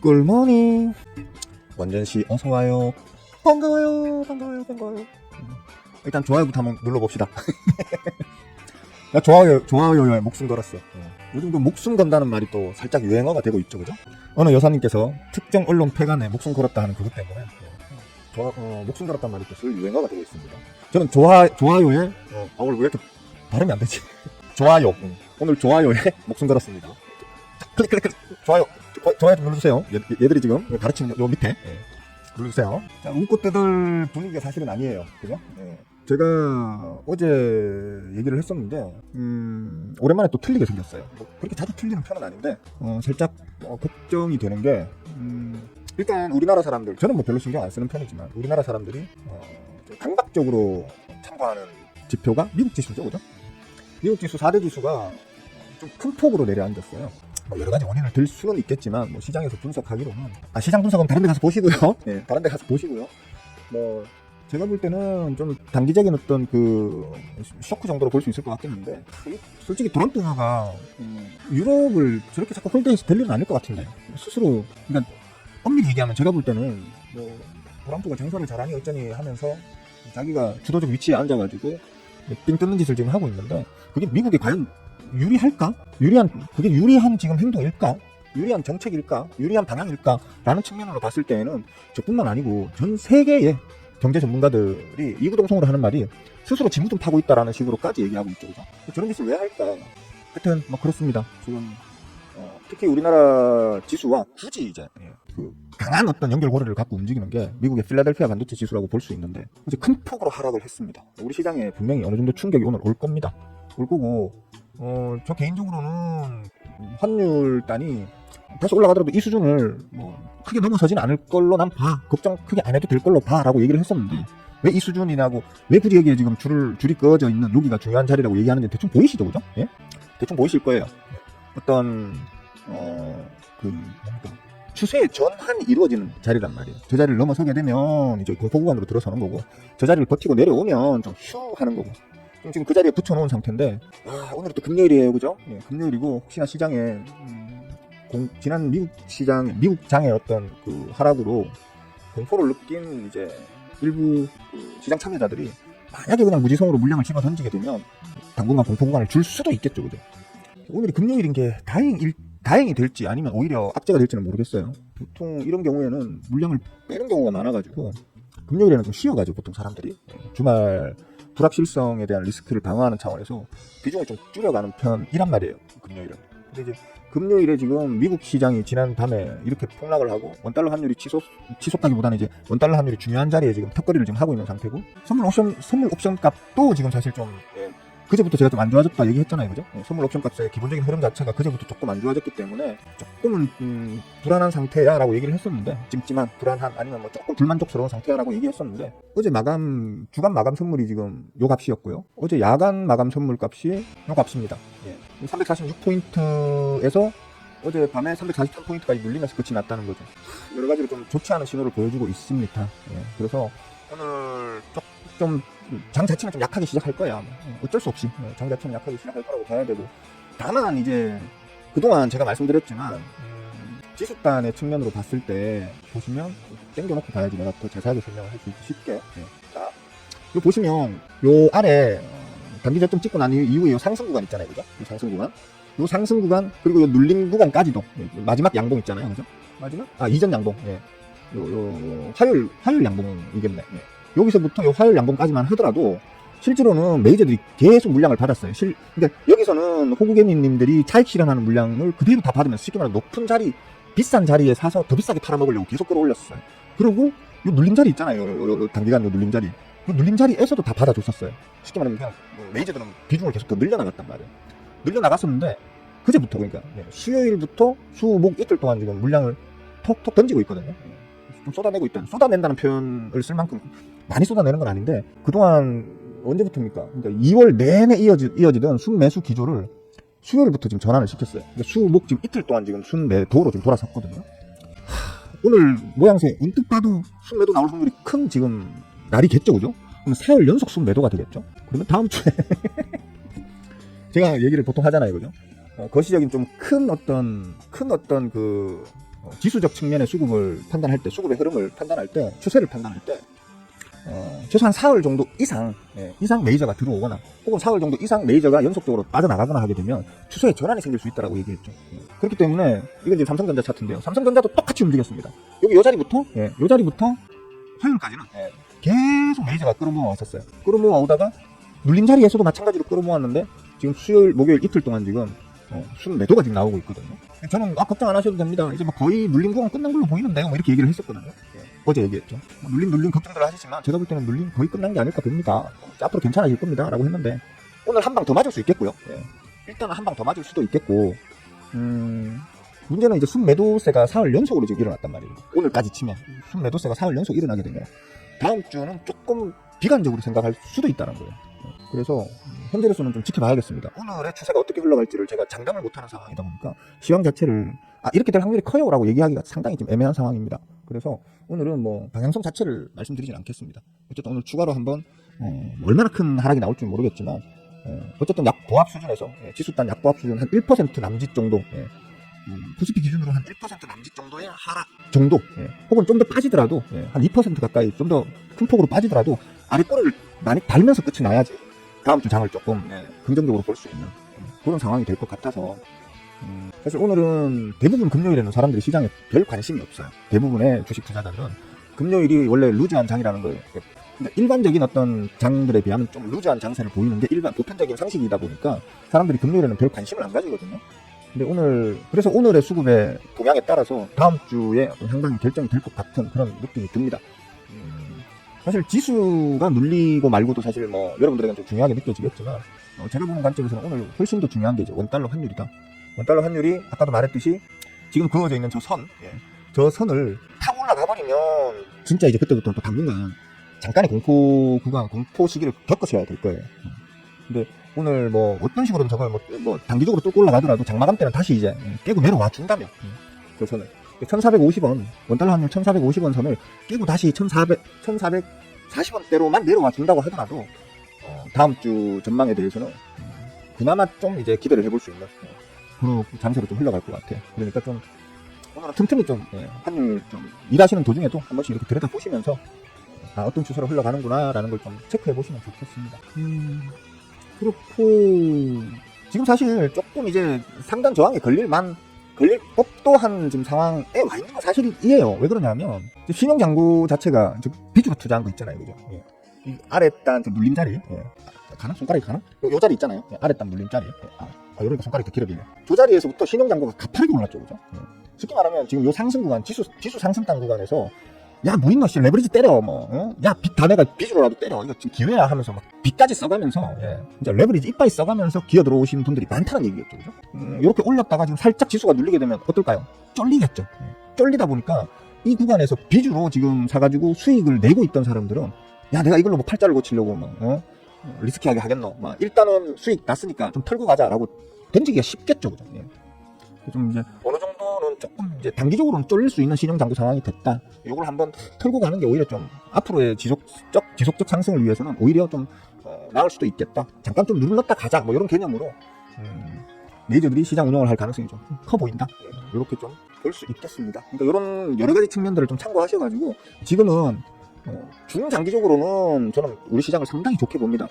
굿모닝 원전씨 어서와요. 반가워요. 일단 좋아요부터 한번 눌러봅시다. 나 좋아요에 목숨 걸었어. 요즘 그 목숨 건다는 말이 또 살짝 유행어가 되고 있죠, 그죠? 어느 여사님께서 특정 언론 폐간에 목숨 걸었다 하는 그것 때문에 목숨 걸었다는 말이 또 슬 유행어가 되고 있습니다. 저는 좋아요에 오늘 왜 이렇게 발음이 안 되지? 좋아요. 오늘 좋아요에 목숨 걸었습니다. 클릭 좋아요 좀 눌러주세요. 얘들이 지금 가르치는 요 밑에 눌러주세요. 자, 웃고 뜯을 분위기가 사실은 아니에요, 그죠? 제가 어제 얘기를 했었는데 오랜만에 또 틀리게 생겼어요. 뭐 그렇게 자주 틀리는 편은 아닌데 살짝 걱정이 되는 게 일단 우리나라 사람들, 저는 뭐 별로 신경 안 쓰는 편이지만 우리나라 사람들이 좀 강박적으로 참고하는 지표가 미국 지수죠, 그죠? 미국 지수 4대 지수가 좀 큰 폭으로 내려앉았어요. 뭐 여러 가지 원인을 들 수는 있겠지만 뭐 시장에서 분석하기로는 시장 분석은 다른 데 가서 보시고요. 다른 데 가서 보시고요. 뭐 제가 볼 때는 좀 단기적인 어떤 그 쇼크 정도로 볼 수 있을 것 같긴 한데 솔직히 트럼프가 유럽을 저렇게 자꾸 홀대해서 될 일은 아닐 것 같은데 스스로 그러니까 엄밀히 얘기하면 제가 볼 때는 뭐 트럼프가 정서를 잘하니 어쩌니 하면서 자기가 주도적 위치에 앉아가지고 삥 뜯는 짓을 지금 하고 있는데 그게 미국에 과연 유리할까? 그게 유리한 지금 행동일까? 유리한 정책일까? 유리한 방향일까? 라는 측면으로 봤을 때에는 저뿐만 아니고 전 세계의 경제 전문가들이 이구동성으로 하는 말이 스스로 지무좀 파고 있다라는 식으로까지 얘기하고 있죠. 그죠? 저런 짓을 왜 할까? 하여튼 뭐 그렇습니다. 지금 특히 우리나라 지수와 굳이 이제 그 강한 어떤 연결고리를 갖고 움직이는 게 미국의 필라델피아 반도체 지수라고 볼 수 있는데 이제 큰 폭으로 하락을 했습니다. 우리 시장에 분명히 어느 정도 충격이 오늘 올 겁니다. 올 거고 저 개인적으로는 환율 단이 다시 올라가더라도 이 수준을 뭐 크게 넘어서진 않을 걸로 난 봐. 걱정 크게 안 해도 될 걸로 봐 라고 얘기를 했었는데 왜 이 수준이냐고 왜 굳이 여기에 지금 줄이 꺼져 있는 여기가 중요한 자리라고 얘기하는지 대충 보이시죠, 그죠? 예? 대충 보이실 거예요. 어떤 추세의 전환이 이루어지는 자리란 말이에요. 저 자리를 넘어서게 되면 이제 공포 구간으로 들어서는 거고 저 자리를 버티고 내려오면 좀 휴 하는 거고 지금 그 자리에 붙여놓은 상태인데 오늘은 또 금요일이에요, 그죠? 예, 금요일이고 혹시나 시장에 지난 미국 장의 어떤 그 하락으로 공포를 느낀 이제 일부 시장 참여자들이 만약에 그냥 무지성으로 물량을 집어 던지게 되면 당분간 공포 구간을 줄 수도 있겠죠, 그죠? 오늘이 금요일인 게 다행이 될지 아니면 오히려 악재가 될지는 모르겠어요. 보통 이런 경우에는 물량을 빼는 경우가 많아가지고 금요일에는 좀 쉬어가지고 보통 사람들이 주말 불확실성에 대한 리스크를 방어하는 차원에서 비중을 좀 줄여가는 편이란 말이에요, 금요일은. 근데 이제 금요일에 지금 미국 시장이 지난 밤에 이렇게 폭락을 하고 원달러 환율이 치솟다기보다는 이제 원달러 환율이 중요한 자리에 지금 턱걸이를 지금 하고 있는 상태고 선물 옵션 값도 지금 사실 좀 그제부터 제가 좀 안 좋아졌다 얘기했잖아요, 그죠? 선물 옵션 값의 기본적인 흐름 자체가 그제부터 조금 안 좋아졌기 때문에 조금은 불안한 상태야 라고 얘기를 했었는데 찜찜한 불안한 아니면 뭐 조금 불만족스러운 상태야 라고 얘기했었는데 어제 주간 마감 선물이 지금 요 값이었고요. 어제 야간 마감 선물 값이 요 값입니다. 346포인트에서 어제 밤에 343포인트까지 눌리면서 끝이 났다는 거죠. 여러 가지로 좀 좋지 않은 신호를 보여주고 있습니다. 그래서 오늘 좀 장 자체는 좀 약하게 시작할 거야. 어쩔 수 없이 장 자체는 약하게 시작할 거라고 봐야 되고 다만 이제 그동안 제가 말씀드렸지만 지수단의 측면으로 봤을 때 보시면 땡겨놓고 봐야지 내가 더 자세하게 설명을 할 수 있지 쉽게. 자, 요 보시면 요 아래 단기 저점 찍고 난 이후에 요 상승 구간 있잖아요, 그죠? 요 상승 구간 그리고 요 눌림 구간까지도 마지막 양봉 있잖아요, 그죠? 이전 양봉. 요 화요일 양봉이겠네. 여기서부터 요 화요일 양봉까지만 하더라도 실제로는 메이저들이 계속 물량을 받았어요. 그러니까 여기서는 호구개미님들이 차익 실현하는 물량을 그대로 다 받으면서 쉽게 말해 높은 자리, 비싼 자리에 사서 더 비싸게 팔아먹으려고 계속 끌어올렸어요. 그리고 요 눌림 자리 있잖아요. 요 단기간 요 눌림 자리. 그 눌림 자리에서도 다 받아줬었어요. 쉽게 말하면 그냥 메이저들은 비중을 계속 더 늘려나갔단 말이에요. 늘려나갔었는데 그제부터 그러니까 수요일부터 수목 이틀 동안 지금 물량을 톡톡 던지고 있거든요. 좀 쏟아낸다는 표현을 쓸 만큼 많이 쏟아내는 건 아닌데 그동안 언제부터입니까? 그러니까 2월 내내 이어지던 순매수 기조를 수요일부터 지금 전환을 시켰어요. 그러니까 수목 지금 이틀 동안 지금 순매도로 지금 돌아섰거든요. 오늘 모양새 언뜻 봐도 순매도 나올 확률이 큰 지금 날이겠죠, 그죠? 그럼 4월 연속 순매도가 되겠죠? 그러면 다음 주에 제가 얘기를 보통 하잖아요, 그죠? 거시적인 좀 큰 어떤 그 지수적 측면의 수급을 판단할 때, 수급의 흐름을 판단할 때, 추세를 판단할 때 최소한 4월 정도 이상 메이저가 들어오거나 혹은 4월 정도 이상 메이저가 연속적으로 빠져나가거나 하게 되면 추세에 전환이 생길 수 있다고 얘기했죠. 그렇기 때문에 이건 지금 삼성전자 차트인데요. 삼성전자도 똑같이 움직였습니다. 여기 요 자리부터 화요일까지는 계속 메이저가 끌어모아 왔었어요. 끌어모아 오다가 눌림 자리에서도 마찬가지로 끌어모았는데 지금 수요일, 목요일 이틀 동안 지금 순 매도가 지금 나오고 있거든요. 저는 걱정 안 하셔도 됩니다. 이제 뭐 거의 눌림 구간 끝난 걸로 보이는데 뭐 이렇게 얘기를 했었거든요. 어제 얘기했죠. 눌림 걱정들 하시지만 제가 볼 때는 눌림 거의 끝난 게 아닐까 봅니다. 앞으로 괜찮아질 겁니다. 라고 했는데 오늘 한 방 더 맞을 수 있겠고요. 일단은 한 방 더 맞을 수도 있겠고 문제는 이제 순매도세가 4월 연속으로 지금 일어났단 말이에요. 오늘까지 치면 순매도세가 4월 연속 일어나게 되면 다음 주는 조금 비관적으로 생각할 수도 있다는 거예요. 그래서 현재로서는 좀 지켜봐야겠습니다. 오늘의 추세가 어떻게 흘러갈지를 제가 장담을 못하는 상황이다 보니까 시황 자체를 이렇게 될 확률이 커요 라고 얘기하기가 상당히 좀 애매한 상황입니다. 그래서 오늘은 뭐 방향성 자체를 말씀드리진 않겠습니다. 어쨌든 오늘 추가로 한번 얼마나 큰 하락이 나올지 모르겠지만 어쨌든 약보합 수준에서 지수단 약보합 수준 한 1% 남짓 정도 코스피 기준으로 한 1% 남짓 정도의 하락 정도 혹은 좀 더 빠지더라도 한 2% 가까이 좀 더 큰 폭으로 빠지더라도 아랫꼬리를 많이 달면서 끝이 나야지 다음 주 장을 조금 긍정적으로 볼 수 있는 그런 상황이 될 것 같아서 사실 오늘은 대부분 금요일에는 사람들이 시장에 별 관심이 없어요. 대부분의 주식 투자자들은 금요일이 원래 루즈한 장이라는 거예요. 일반적인 어떤 장들에 비하면 좀 루즈한 장세를 보이는 게 보편적인 상식이다 보니까 사람들이 금요일에는 별 관심을 안 가지거든요. 근데 그래서 오늘의 수급의 동향에 따라서 다음 주에 어떤 향방이 결정이 될 것 같은 그런 느낌이 듭니다. 사실 지수가 눌리고 말고도 사실 뭐 여러분들에게는 좀 중요하게 느껴지겠지만 제가 보는 관점에서는 오늘 훨씬 더 중요한 게 이제 원달러 환율이다. 원달러 환율이 아까도 말했듯이 지금 그어져 있는 저 선을 타고 올라가 버리면 진짜 이제 그때부터는 또 당분간 잠깐의 공포 시기를 겪으셔야 될 거예요. 근데 오늘 뭐 어떤 식으로든 저걸 뭐 단기적으로 뚫고 올라가더라도 장마감 때는 다시 이제 깨고 내려와 준다면 그 선을 1450원 원달러 환율 1450원 선을 깨고 다시 1440원대로만 내려와 준다고 하더라도 다음 주 전망에 대해서는 그나마 좀 이제 기대를 해볼 수 있는 그런 장세로 좀 흘러갈 것 같아요. 그러니까 좀 오늘은 틈틈이 좀 환율 좀 일하시는 도중에도 한 번씩 이렇게 들여다 보시면서 어떤 추세로 흘러가는구나 라는 걸 좀 체크해 보시면 좋겠습니다. 그렇고 지금 사실 조금 이제 상단 저항에 걸릴 법도 한 지금 상황에 와 있는 건 사실이에요. 왜 그러냐면 신용장구 자체가 비주로 투자한 거 있잖아요, 그죠? 이 아랫단 눌림 자리 가나? 손가락이 가나? 요 자리 있잖아요. 아랫단 눌림 자리. 이러니까 손가락이 더 길어지네. 저 자리에서부터 신용장구가 가파르게 올랐죠, 그죠? 쉽게 말하면 지금 요 상승 구간, 지수 상승단 구간에서 야, 뭐 있노, 씨, 레버리지 때려, 야, 빚 다 내가 빚으로라도 때려. 이거 지금 기회야 하면서 막 빚까지 써가면서, 이제 레버리지 이빨이 써가면서 기어 들어오시는 분들이 많다는 얘기겠죠, 그죠? 이렇게 올렸다가 지금 살짝 지수가 눌리게 되면 어떨까요? 쫄리겠죠. 쫄리다 보니까 이 구간에서 빚으로 지금 사가지고 수익을 내고 있던 사람들은 야, 내가 이걸로 뭐 팔자를 고치려고 리스키하게 하겠노. 일단은 수익 났으니까 좀 털고 가자라고 던지기가 쉽겠죠, 그죠? 좀 이제 어느 정도는 조금 이제 단기적으로는 쫄릴 수 있는 신용장구 상황이 됐다. 이걸 한번 털고 가는 게 오히려 좀 앞으로의 지속적 상승을 위해서는 오히려 좀 나을 수도 있겠다. 잠깐 좀 눌렀다 가자. 뭐 이런 개념으로 메이저들이 시장 운영을 할 가능성이 좀 커 보인다. 이렇게 좀 볼 수 있겠습니다. 그러니까 이런 여러 가지 측면들을 좀 참고하셔가지고 지금은 중장기적으로는 저는 우리 시장을 상당히 좋게 봅니다.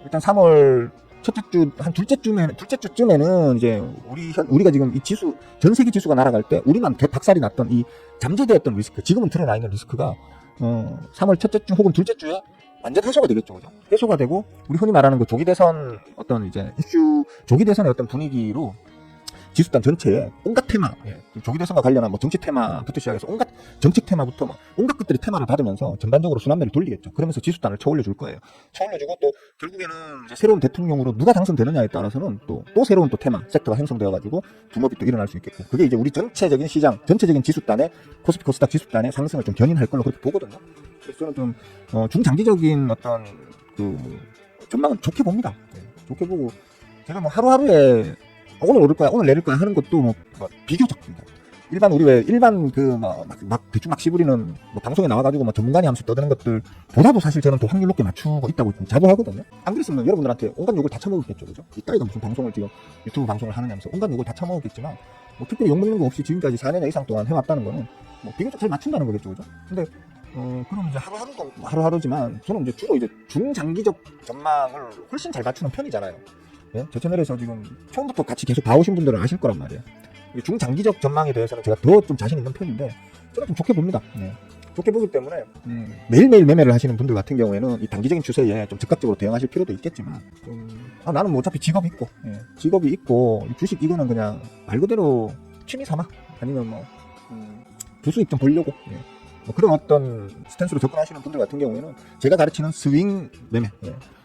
일단 3월 첫째 주, 한 둘째 주쯤에는 이제 우리가 지금 이 전 세계 지수가 날아갈 때 우리만 박살이 났던 이 잠재되었던 리스크, 지금은 드러나 있는 리스크가 3월 첫째 주 혹은 둘째 주에 완전 해소가 되겠죠, 그죠? 해소가 되고 우리 흔히 말하는 그 조기 대선 어떤 이제 조기 대선의 어떤 분위기로 지수단 전체에 온갖 테마, 조기 대선과 관련한 뭐 정치 테마부터 시작해서 온갖 정책 테마부터 온갖 것들이 테마를 받으면서 전반적으로 순환매를 돌리겠죠. 그러면서 지수단을 쳐올려 줄 거예요. 쳐올려주고 또 결국에는 이제 새로운 대통령으로 누가 당선되느냐에 따라서는 또 새로운 또 테마, 섹터가 형성되어가지고 붐업이 또 일어날 수 있겠고, 그게 이제 우리 전체적인 시장, 전체적인 지수단의 코스피 코스닥 지수단의 상승을 좀 견인할 걸로 그렇게 보거든요. 그래서 저는 좀 중장기적인 어떤 그 전망은 좋게 봅니다. 좋게 보고 제가 뭐 하루하루에 오늘 오를 거야, 오늘 내릴 거야 하는 것도 뭐 비교적 일반 막 대충 막 씹으리는 방송에 나와가지고 전문가니 하면서 떠드는 것들보다도 사실 저는 더 확률 높게 맞추고 있다고 좀 자부하거든요. 안 그랬으면 여러분들한테 온갖 욕을 다 처먹었겠죠, 그죠? 이따위가 무슨 방송을 지금 유튜브 방송을 하느냐면서 온갖 욕을 다 처먹었겠지만 뭐 특별히 욕먹는 거 없이 지금까지 4년 이상 동안 해왔다는 거는 뭐 비교적 잘 맞춘다는 거겠죠, 그죠? 근데 그럼 이제 하루하루지만 저는 이제 주로 이제 중장기적 전망을 훨씬 잘 맞추는 편이잖아요. 예? 제 채널에서 지금 처음부터 같이 계속 봐오신 분들은 아실 거란 말이에요. 중장기적 전망에 대해서는 제가 더 좀 자신 있는 편인데 저는 좀 좋게 봅니다. 예. 좋게 보기 때문에 매일매일 매매를 하시는 분들 같은 경우에는 이 단기적인 추세에 좀 즉각적으로 대응하실 필요도 있겠지만 나는 뭐 어차피 직업이 있고 직업이 있고 주식 이거는 그냥 말 그대로 취미 삼아 아니면 뭐 부수익 좀 보려고 뭐 그런 어떤 스탠스로 접근하시는 분들 같은 경우에는 제가 가르치는 스윙 매매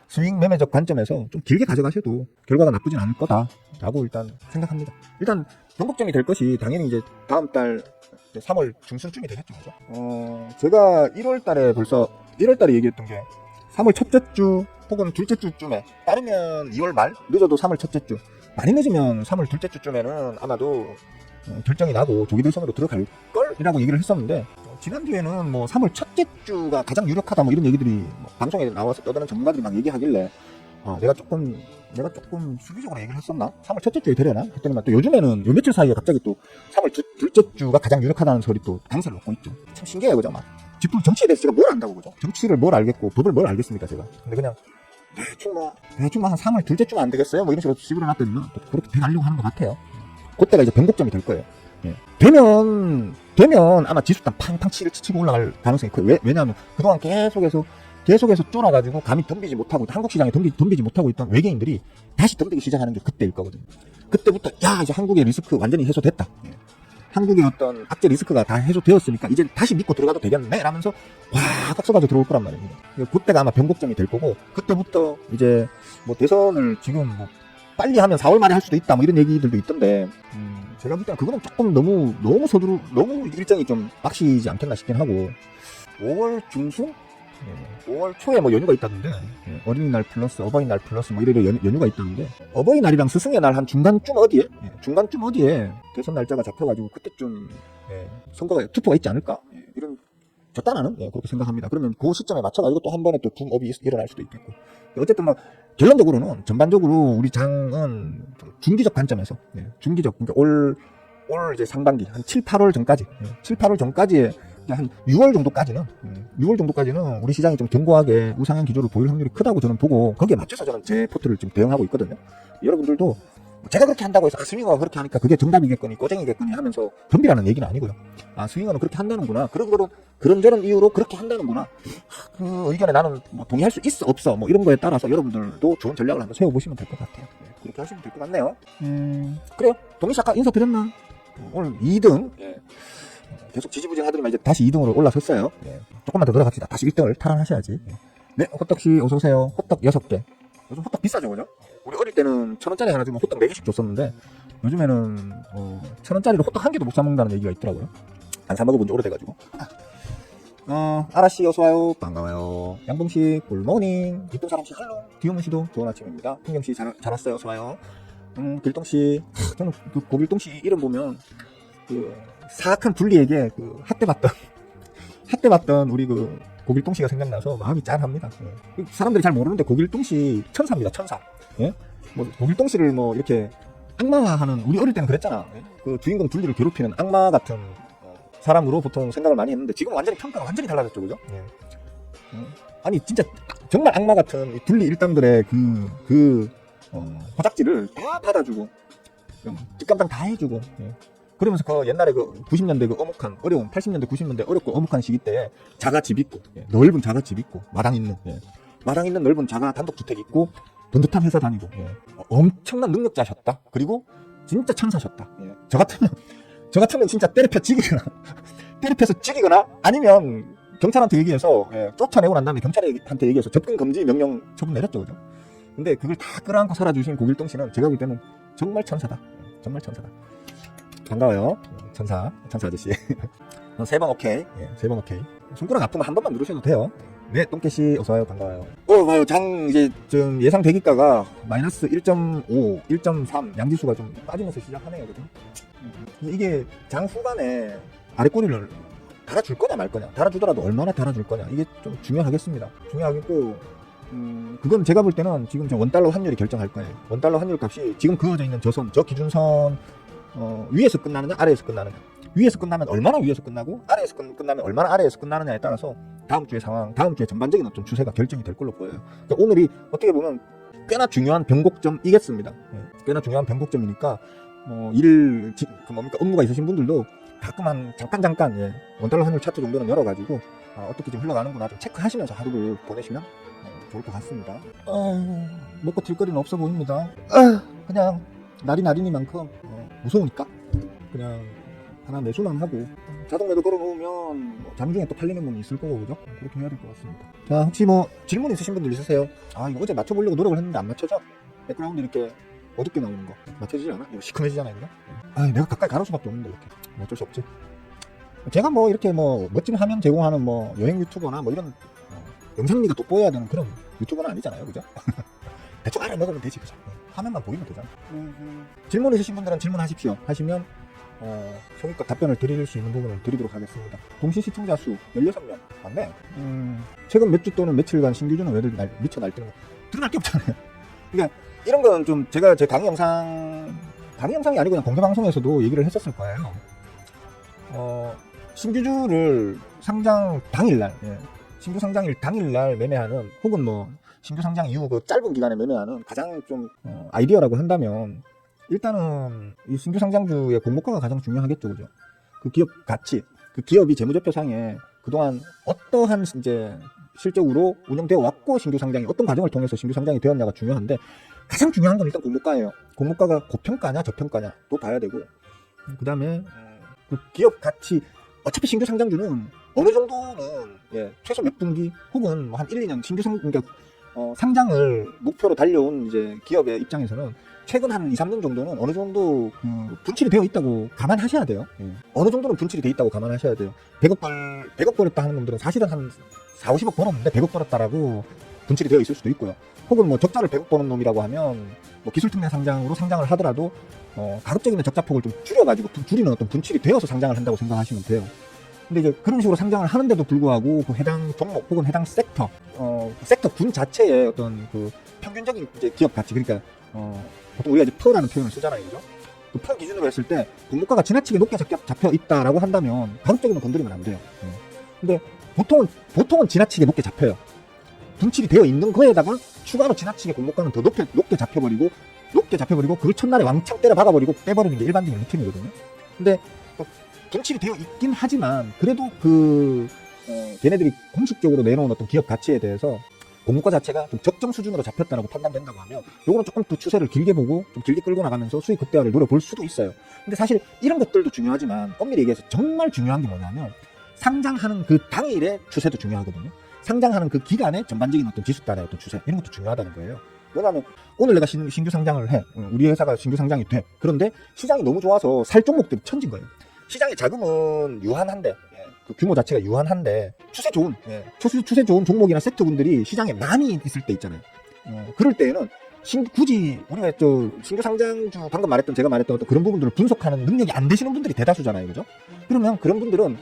스윙 매매적 관점에서 좀 길게 가져가셔도 결과가 나쁘진 않을 거다라고 일단 생각합니다. 일단 변곡점이 될 것이 당연히 이제 다음 달 3월 중순쯤이 되겠죠, 그죠? 제가 1월달에 벌써 1월달에 얘기했던 게 3월 첫째 주 혹은 둘째 주쯤에 빠르면 2월 말, 늦어도 3월 첫째 주, 많이 늦으면 3월 둘째 주쯤에는 아마도 결정이 나고 조기 들성으로 들어갈 걸이라고 얘기를 했었는데 지난주에는 뭐 3월 첫째 주가 가장 유력하다 뭐 이런 얘기들이 뭐 방송에 나와서 떠드는 전문가들이 막 얘기하길래 내가 조금 수비적으로 얘기를 했었나? 3월 첫째 주에 되려나? 했더니만 또 요즘에는 요 며칠 사이에 갑자기 또 3월 둘째 주가 가장 유력하다는 소리 또 강세를 놓고 있죠. 참 신기해요, 그죠? 막 뒷불 정치에 대해서 제가 뭘 안다고, 그죠? 정치를 뭘 알겠고 법을 뭘 알겠습니까, 제가? 근데 그냥 대충 한 3월 둘째 주면 안 되겠어요? 뭐 이런 식으로 집으로 놨더니만 또 그렇게 돼가려고 하는 것 같아요. 그때가 이제 변곡점이 될 거예요. 예. 되면 아마 지수단 팡팡 치고 올라갈 가능성이 커요. 왜냐하면 그동안 계속해서 쫄아가지고 감히 덤비지 못하고 한국 시장에 덤비지 못하고 있던 외계인들이 다시 덤비기 시작하는 게 그때일 거거든요. 그때부터 이제 한국의 리스크 완전히 해소됐다. 예. 한국의 어떤 악재 리스크가 다 해소되었으니까 이제 다시 믿고 들어가도 되겠네 라면서 확 쏟아져 들어올 거란 말입니다. 그때가 아마 변곡점이 될 거고 그때부터 이제 뭐 대선을 지금 뭐 빨리 하면 4월 말에 할 수도 있다 뭐 이런 얘기들도 있던데 제가 볼 때는 그거는 조금 너무 일정이 좀 빡시지 않겠나 싶긴 하고 5월 중순? 5월 초에 뭐 연휴가 있다던데 어린이날 플러스 어버이날 플러스 뭐 이런 연휴가 있다는데 어버이날이랑 스승의 날 한 중간쯤 어디에 대선 날짜가 잡혀가지고 그때쯤 선거가 투표가 있지 않을까 이런 저단하는 그렇게 생각합니다. 그러면 그 시점에 맞춰가지고 또 한 번에 또 붐업이 일어날 수도 있겠고 어쨌든 뭐 결론적으로는 전반적으로 우리 장은 중기적 관점에서 중기적 그러니까 올 이제 상반기 한 7, 8월 전까지 7, 8월 전까지의 한 6월 정도까지는 우리 시장이 좀 견고하게 우상향 기조를 보일 확률이 크다고 저는 보고 거기에 맞춰서 저는 제 포트를 지금 대응하고 있거든요. 여러분들도 제가 그렇게 한다고 해서 스윙어가 그렇게 하니까 그게 정답이겠거니 꼬쟁이겠거니 하면서 덤비라는 얘기는 아니고요. 스윙어는 그렇게 한다는구나. 그런저런 이유로 그렇게 한다는구나. 그 의견에 나는 뭐 동의할 수 있어 없어 뭐 이런 거에 따라서 여러분들도 좋은 전략을 한번 세워보시면 될 것 같아요. 그렇게 하시면 될 것 같네요. 그래요. 동희 씨 아까 인사드렸나? 오늘 2등 계속 지지부진 하더니만 이제 다시 2등으로 올라섰어요. 조금만 더 들어갑시다. 다시 1등을 탈환하셔야지. 네, 호떡씨 어서오세요. 호떡 6개. 요즘 호떡 비싸죠, 그죠? 우리 어릴 때는 1,000원짜리 하나 주면 호떡 4개씩 줬었는데 요즘에는 1,000원짜리로 호떡 1개도 못 사먹는다는 얘기가 있더라고요. 안 사먹어본 지 오래돼가지고. 아라씨 어서와요. 반가워요. 양봉씨 굿모닝. 이쁨사람씨 할로. 디오문씨도 좋은 아침입니다. 풍경씨 잘 왔어요. 어서와요. 길동씨. 저는 그 고길동씨 이름 보면 그 사악한 분리에게 그 핫대봤던 우리 그 고길동씨가 생각나서 마음이 짠합니다. 사람들이 잘 모르는데 고길동씨 천사입니다. 천사. 뭐 고길동씨를 뭐 이렇게 악마화하는 우리 어릴 때는 그랬잖아. 그 주인공 둘리를 괴롭히는 악마 같은 사람으로 보통 생각을 많이 했는데 지금 완전히 평가가 완전히 달라졌죠, 그죠? 아니 진짜 정말 악마 같은 둘리 일당들의 화작지를 다 받아주고 뒷감당 다 해주고. 그러면서 그 옛날에 그 90년대 그 어묵한 어려운 80년대 90년대 어렵고 어묵한 시기 때 자가집 있고 넓은 자가집 있고 마당 있는 넓은 자가 단독주택 있고 번듯한 회사 다니고 엄청난 능력자셨다. 그리고 진짜 천사셨다. 저 같으면 진짜 때려펴서 죽이거나 아니면 경찰한테 얘기해서 쫓아내고 난 다음에 경찰한테 얘기해서 접근 금지 명령 처분 내렸죠, 그죠? 근데 그걸 다 끌어안고 살아주신 고길동 씨는 제가 볼 때는 정말 천사다. 정말 천사다. 반가워요. 천사 아저씨. 3번 오케이. 3번 오케이. 손가락 아프면 한 번만 누르셔도 돼요. 네, 똥개씨 어서와요. 반가워요. 봐요. 장 이제 좀 예상 대기가가 마이너스 1.5, 1.3 양지수가 좀 빠지면서 시작하네요, 그죠? 이게 장 후반에 아래 꼬리를 달아줄 거냐 말 거냐, 달아주더라도 얼마나 달아줄 거냐, 이게 좀 중요하겠습니다. 중요하겠고, 그건 제가 볼 때는 지금 저 원달러 환율이 결정할 거예요. 원달러 환율 값이 지금 그어져 있는 저 기준선 위에서 끝나느냐 아래에서 끝나느냐, 위에서 끝나면 얼마나 위에서 끝나고 아래에서 끝나면 얼마나 아래에서 끝나느냐에 따라서 다음 주의 상황, 다음 주의 전반적인 어떤 추세가 결정이 될 걸로 보여요. 그러니까 오늘이 어떻게 보면 꽤나 중요한 변곡점이겠습니다. 꽤나 중요한 변곡점이니까 업무가 있으신 분들도 가끔 한 잠깐 원달러 환율 차트 정도는 열어가지고 어떻게 좀 흘러가는구나 좀 체크하시면서 하루를 보내시면 좋을 것 같습니다. 먹고 들 거리는 없어 보입니다. 그냥 날이니만큼 무서우니까 그냥 하나 매수만 하고 자동 매도 걸어놓으면 장중에 또 팔리는 분이 있을 거고, 그죠? 그렇게 해야 될 것 같습니다. 자, 혹시 질문 있으신 분들 있으세요? 이거 어제 맞춰보려고 노력을 했는데 안 맞춰져? 백그라운드 이렇게 어둡게 나오는 거 맞춰지지 않아? 이거 시커매지잖아요, 이거? 내가 가까이 가를 수밖에 없는데 이렇게 어쩔 수 없지. 제가 이렇게 멋진 화면 제공하는 여행 유튜버나 이런 영상미가 돋보여야 되는 그런 유튜버는 아니잖아요, 그죠? 대충 알아 먹으면 되지, 그죠? 화면만 보이면 되잖아. 질문 있으신 분들은 질문하십시오. 하시면 성의껏 답변을 드릴 수 있는 부분을 드리도록 하겠습니다. 동시 시청자 수 16명 맞네. 최근 몇 주 또는 며칠간 신규주는 왜들 미쳐 날뛰는 거 드러날 게 없잖아요. 그러니까 이런 건 좀 제가 제 강의 영상이 아니고 그냥 공개 방송에서도 얘기를 했었을 거예요. 신규주를 상장 당일날, 신규 상장일 당일날 매매하는, 혹은 신규 상장 이후 그 짧은 기간에 매매하는 가장 좀 아이디어라고 한다면, 일단은 이 신규 상장주의 공모가가 가장 중요하겠죠, 그죠? 그 기업 가치, 그 기업이 재무제표상에 그동안 어떠한 이제 실적으로 운영되어 왔고 신규 상장이 어떤 과정을 통해서 신규 상장이 되었냐가 중요한데, 가장 중요한 건 일단 공모가예요. 공모가가 고평가냐 저평가냐 또 봐야 되고, 그 다음에 그 기업 가치, 어차피 신규 상장주는 어느 정도는 최소 몇 분기 혹은 한 1, 2년 신규 그러니까 상장을 목표로 달려온 이제 기업의 입장에서는 최근 한 2, 3년 정도는 어느 정도 분칠이 되어 있다고 감안하셔야 돼요. 어느 정도는 분칠이 되어 있다고 감안하셔야 돼요. 100억 벌었다 하는 놈들은 사실은 한 4, 50억 벌었는데 100억 벌었다라고 분칠이 되어 있을 수도 있고요. 혹은 적자를 100억 버는 놈이라고 하면 기술특례 상장으로 상장을 하더라도 가급적이면 적자폭을 좀 줄여가지고 줄이는 어떤 분칠이 되어서 상장을 한다고 생각하시면 돼요. 근데 이제 그런 식으로 상장을 하는데도 불구하고 그 해당 종목 혹은 해당 섹터, 섹터 군 자체의 어떤 그 평균적인 이제 기업 가치, 그러니까 보통 우리가 이제 퍼라는 표현을 쓰잖아요, 그죠? 그 퍼 기준으로 했을 때 공모가가 지나치게 높게 잡혀 있다라고 한다면 가급적이면 건드리면 안 돼요. 근데 보통은 지나치게 높게 잡혀요. 분칠이 되어 있는 거에다가 추가로 지나치게 공모가는 더 높게 잡혀버리고 그걸 첫날에 왕창 때려 박아버리고 빼버리는 게 일반적인 루틴이거든요. 근데 분칠이 되어 있긴 하지만 그래도 걔네들이 공식적으로 내놓은 어떤 기업 가치에 대해서 공모가 자체가 좀 적정 수준으로 잡혔다라고 판단된다고 하면 요거는 조금 더 추세를 길게 보고 좀 길게 끌고 나가면서 수익 극대화를 노려볼 수도 있어요. 근데 사실 이런 것들도 중요하지만 엄밀히 얘기해서 정말 중요한 게 뭐냐면 상장하는 그 당일의 추세도 중요하거든요. 상장하는 그 기간의 전반적인 어떤 지수단의 어떤 추세, 이런 것도 중요하다는 거예요. 왜냐하면 오늘 내가 신규 상장을 해, 우리 회사가 신규 상장이 돼. 그런데 시장이 너무 좋아서 살 종목들이 천진 거예요. 시장의 자금은 유한한데, 그 규모 자체가 유한한데 추세 좋은 종목이나 섹터분들이 시장에 많이 있을 때 있잖아요. 그럴 때에는 굳이 우리가 신규 상장주 제가 말했던 어떤 그런 부분들을 분석하는 능력이 안 되시는 분들이 대다수잖아요, 그죠? 그러면 그런 분들은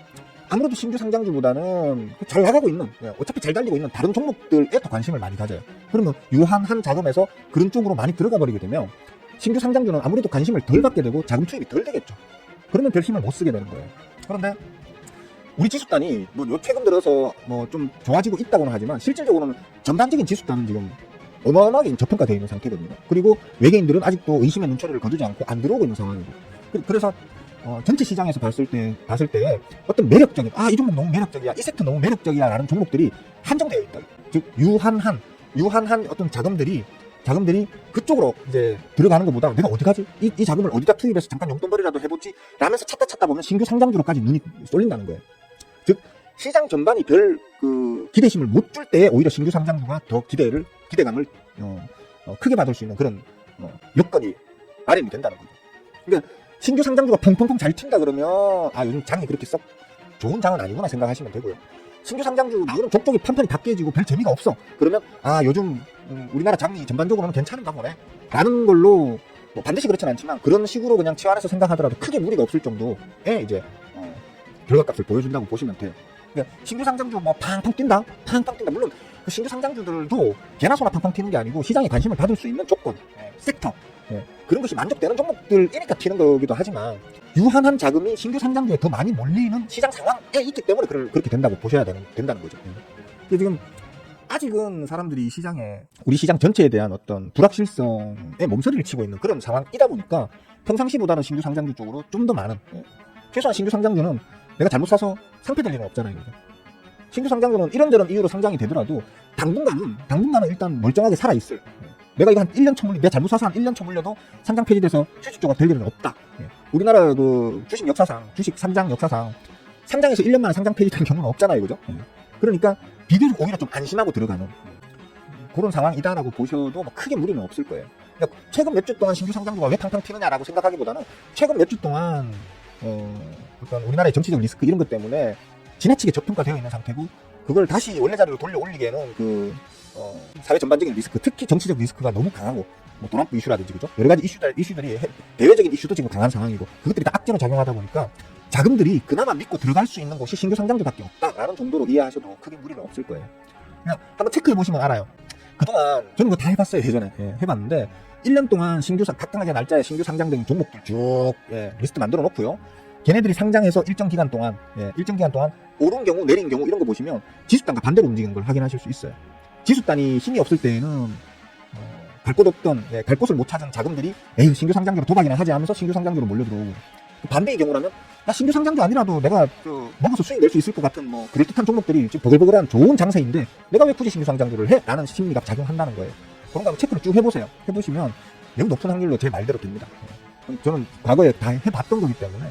아무래도 신규 상장주보다는 잘 나가고 있는, 어차피 잘 달리고 있는 다른 종목들에 더 관심을 많이 가져요. 그러면 유한한 자금에서 그런 쪽으로 많이 들어가 버리게 되면 신규 상장주는 아무래도 관심을 덜 받게 되고 자금 투입이 덜 되겠죠. 그러면 별 힘을 못 쓰게 되는 거예요. 그런데 우리 지수단이 최근 들어서 좀 좋아지고 있다고는 하지만 실질적으로는 전반적인 지수단은 지금 어마어마하게 저평가되어 있는 상태거든요. 그리고 외계인들은 아직도 의심의 눈초리를 거두지 않고 안 들어오고 있는 상황이고, 그래서 전체 시장에서 봤을 때 어떤 매력적인, 이 종목 너무 매력적이야, 이 섹터 너무 매력적이야 라는 종목들이 한정되어 있다. 즉 유한한 어떤 자금들이 그쪽으로 이제 들어가는 것보다 내가 어디 가지? 이 자금을 어디다 투입해서 잠깐 용돈벌이라도 해보지? 라면서 찾다 보면 신규 상장주로까지 눈이 쏠린다는 거예요. 즉 시장 전반이 별 기대심을 못 줄 때에 오히려 신규 상장주가 더 기대감을 크게 받을 수 있는 그런 여건이 마련이 된다는 거죠. 그러니까 신규 상장주가 펑펑펑 잘 튄다 그러면 요즘 장이 그렇게 썩 좋은 장은 아니구나 생각하시면 되고요. 신규 상장주 나오는 족족이 판판이 다 깨지고 별 재미가 없어. 그러면 요즘 우리나라 장이 전반적으로는 괜찮은가 보네 라는 걸로, 반드시 그렇진 않지만 그런 식으로 그냥 치환해서 생각하더라도 크게 무리가 없을 정도의 이제 결과값을 보여준다고 보시면 돼요. 그러니까 신규 상장주 팡팡 뛴다. 물론 그 신규 상장주들도 개나 소나 팡팡 튀는 게 아니고 시장에 관심을 받을 수 있는 조건, 섹터, 예. 그런 것이 만족되는 종목들이니까 튀는 거기도 하지만 유한한 자금이 신규 상장주에 더 많이 몰리는 시장 상황에 있기 때문에 그렇게 된다고 보셔야 된다는 거죠. 예. 지금 아직은 사람들이 시장에 우리 시장 전체에 대한 어떤 불확실성에 몸서리를 치고 있는 그런 상황이다 보니까 평상시보다는 신규 상장주 쪽으로 좀 더 많은, 최소한 신규 상장주는 내가 잘못 사서 상폐될 일은 없잖아요. 그죠? 신규 상장주는 이런저런 이유로 상장이 되더라도 당분간은 일단 멀쩡하게 살아있을, 내가 이거 한 1년 쳐물리, 내가 잘못 사서 한 1년 쳐물려도 상장 폐지돼서 주식주가 될 일은 없다. 우리나라 그 주식 역사상, 주식 상장 역사상 상장에서 1년 만에 상장 폐지된 경우는 없잖아요. 그죠? 그러니까 비교적 오히려 좀 안심하고 들어가는 그런 상황이다라고 보셔도 뭐 크게 무리는 없을 거예요. 그러니까 최근 몇 주 동안 신규 상장주가 왜 탕탕 튀느냐라고 생각하기보다는 최근 몇 주 동안 어떤 우리나라의 정치적 리스크 이런 것 때문에 지나치게 저평가되어 있는 상태고, 그걸 다시 원래 자리로 돌려 올리기에는 사회 전반적인 리스크, 특히 정치적 리스크가 너무 강하고, 뭐 도난부 이슈라든지, 그죠? 여러 가지 이슈들이 대외적인 이슈도 지금 강한 상황이고, 그것들이 다 악재로 작용하다 보니까 자금들이 그나마 믿고 들어갈 수 있는 곳이 신규 상장주밖에 없다라는 정도로 이해하셔도 크게 무리는 없을 거예요. 그냥 한번 체크해 보시면 알아요. 그동안 저는 그거 다 해봤어요. 예전에 해봤는데 1년 동안 각각의 날짜에 신규 상장된 종목들 쭉 리스트 만들어 놓고요. 걔네들이 상장해서 일정 기간 동안 오른 경우 내린 경우 이런 거 보시면 지수단과 반대로 움직이는 걸 확인하실 수 있어요. 지수단이 힘이 없을 때에는 갈 곳 없던, 갈 곳을 못 찾은 자금들이 에이 신규 상장주로 도박이나 하지 하면서 신규 상장주로 몰려들어오고, 반대의 경우라면 나 신규 상장주 아니라도 내가 먹어서 수익 낼 수 있을 것 같은 뭐 그럴듯한 종목들이 지금 버글버글한 좋은 장세인데 내가 왜 굳이 신규 상장주를 해? 라는 심리가 작용한다는 거예요. 그런 거 한번 체크를 쭉 해보세요. 해보시면 매우 높은 확률로 제 말대로 됩니다. 저는 과거에 다 해봤던 거기 때문에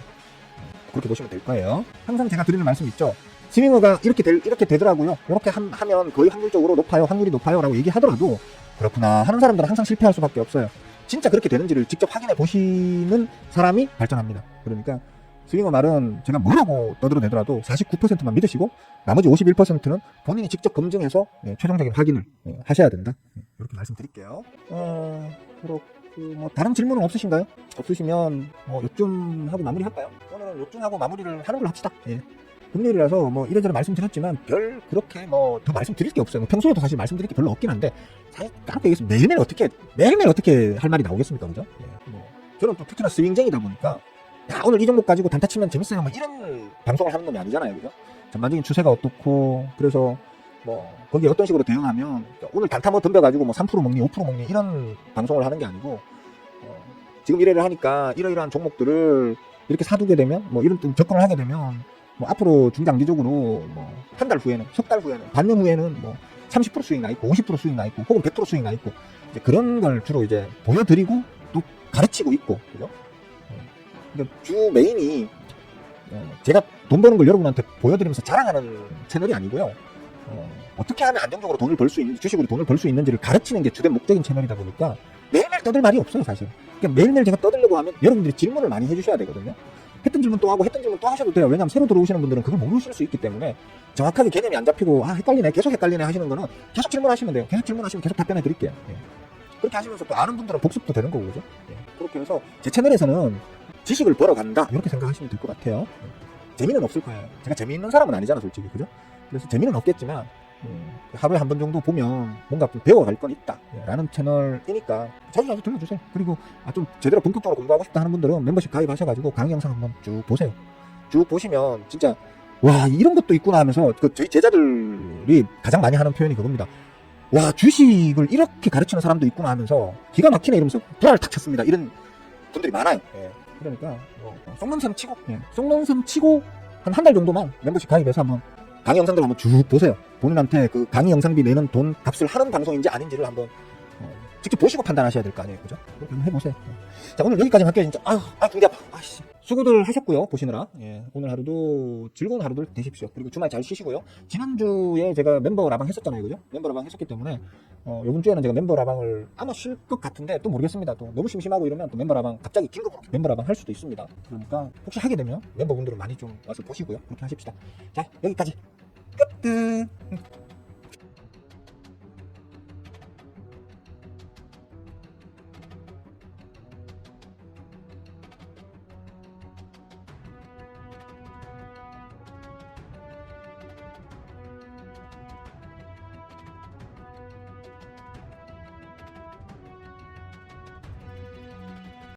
그렇게 보시면 될 거예요. 항상 제가 드리는 말씀 있죠. 스윙어가 이렇게 되더라고요. 이렇게 하면 거의 확률이 높아요 라고 얘기하더라도 그렇구나 하는 사람들은 항상 실패할 수밖에 없어요. 진짜 그렇게 되는지를 직접 확인해 보시는 사람이 발전합니다. 그러니까 스윙어 말은 제가 뭐라고 떠들어내더라도 49%만 믿으시고 나머지 51%는 본인이 직접 검증해서 최종적인 확인을 하셔야 된다. 이렇게 말씀드릴게요. 뭐 다른 질문은 없으신가요? 없으시면 요쯤 하고 마무리할까요? 오늘은 요쯤 하고 마무리를 하는 걸로 합시다. 금요일이라서 뭐 이래저래 말씀드렸지만 그렇게 뭐 더 말씀드릴 게 없어요. 평소에도 사실 말씀드릴 게 별로 없긴 한데 사실 까놓고 얘기해서 매일매일 어떻게 할 말이 나오겠습니까? 그죠? 저는 또 특히나 스윙쟁이다 보니까 야 오늘 이 종목 가지고 단타 치면 재밌어요 뭐 이런 방송을 하는 놈이 아니잖아요. 그죠? 전반적인 추세가 어떻고, 그래서 뭐 거기에 어떤 식으로 대응하면 오늘 단타 뭐 덤벼가지고 뭐 3% 먹니 5% 먹니 이런 방송을 하는 게 아니고, 지금 이래를 하니까 이러이러한 종목들을 이렇게 사두게 되면 뭐 이런 접근을 하게 되면 뭐 앞으로 중장기적으로 뭐 한 달 후에는, 석 달 후에는, 반년 후에는 뭐 30% 수익 나 있고 50% 수익 나 있고 혹은 100% 수익 나 있고, 이제 그런 걸 주로 이제 보여드리고 또 가르치고 있고, 그죠? 그러니까 주 메인이 제가 돈 버는 걸 여러분한테 보여드리면서 자랑하는 채널이 아니고요. 어떻게 하면 안정적으로 돈을 벌 수 있는지, 주식으로 돈을 벌 수 있는지를 가르치는 게 주된 목적인 채널이다 보니까 매일매일 떠들 말이 없어요, 사실. 그러니까 매일매일 제가 떠들려고 하면 여러분들이 질문을 많이 해주셔야 되거든요. 했던 질문 또 하고 했던 질문 또 하셔도 돼요. 왜냐하면 새로 들어오시는 분들은 그걸 모르실 수 있기 때문에 정확하게 개념이 안 잡히고 헷갈리네, 계속 헷갈리네 하시는 거는 계속 질문하시면 돼요. 계속 질문하시면 계속 답변해 드릴게요. 그렇게 하시면서 또 아는 분들은 복습도 되는 거고, 그죠? 그렇게 해서 제 채널에서는 지식을 벌어간다 이렇게 생각하시면 될 것 같아요. 재미는 없을 거예요. 제가 재미있는 사람은 아니잖아, 솔직히. 그죠? 그래서 재미는 없겠지만 하루에 한 번 정도 보면 뭔가 좀 배워갈 건 있다 라는 채널이니까 자주 들려주세요. 그리고 좀 제대로 본격적으로 공부하고 싶다 하는 분들은 멤버십 가입하셔가지고 강의 영상 한번 쭉 보세요. 쭉 보시면 진짜 와 이런 것도 있구나 하면서 저희 제자들이 가장 많이 하는 표현이 그겁니다. 와 주식을 이렇게 가르치는 사람도 있구나 하면서 기가 막히네 이러면서 불안을 탁 쳤습니다. 이런 분들이 많아요. 그러니까 쏙놈샘 치고 한 달 정도만 멤버십 가입해서 한번 강의 영상들 한번 쭉 보세요. 본인한테 그 강의 영상비 내는 돈 값을 하는 방송인지 아닌지를 한번 직접 보시고 판단하셔야 될 거 아니에요, 그죠? 그렇게 한번 해보세요. 자, 오늘 여기까지 할게요. 진짜 등이 아파. 수고들 하셨고요, 보시느라. 오늘 하루도 즐거운 하루들 되십시오. 그리고 주말 잘 쉬시고요. 지난주에 제가 멤버 라방 했었잖아요, 그죠? 멤버 라방 했었기 때문에 이번 주에는 제가 멤버 라방을 아마 쉴 것 같은데 또 모르겠습니다. 또 너무 심심하고 이러면 또 멤버 라방 갑자기 긴급으로 멤버 라방 할 수도 있습니다. 그러니까 혹시 하게 되면 멤버분들은 많이 좀 와서 보시고요. 그렇게 하십시다. 자, 여기까지 끝.